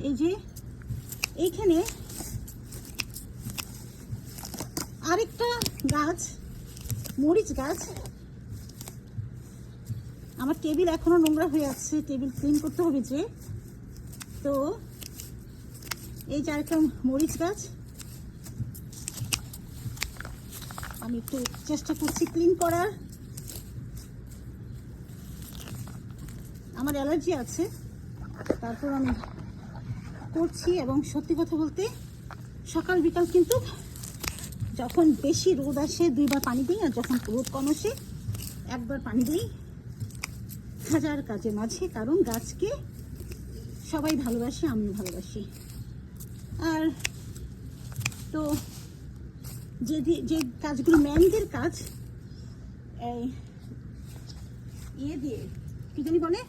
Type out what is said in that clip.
এই যে এইখানে আরেকটা গাছ, মরিচ গাছ। আমার টেবিল এখনো নোংরা হয়ে আছে, টেবিল ক্লিন করতে হবে যে। তো এই যে আরেকটা মরিচ গাছ, আমি একটু চেষ্টা করছি ক্লিন করার। আমার অ্যালার্জি আছে, তারপর আমি করছি। এবং সত্যি কথা বলতে সকাল বিকাল কিন্তু যখন বেশি রোদ আসে 2 বার পানি দিই, আর যখন রোদ কম আসে 1 বার পানি দিই। হাজার কাজের মাঝে, কারণ গাছকে সবাই ভালোবাসে, আমিও ভালোবাসি। আর তো যে কাজগুলো ম্যানদের কাজ, এই ইয়ে দিয়ে কি জানি বলে,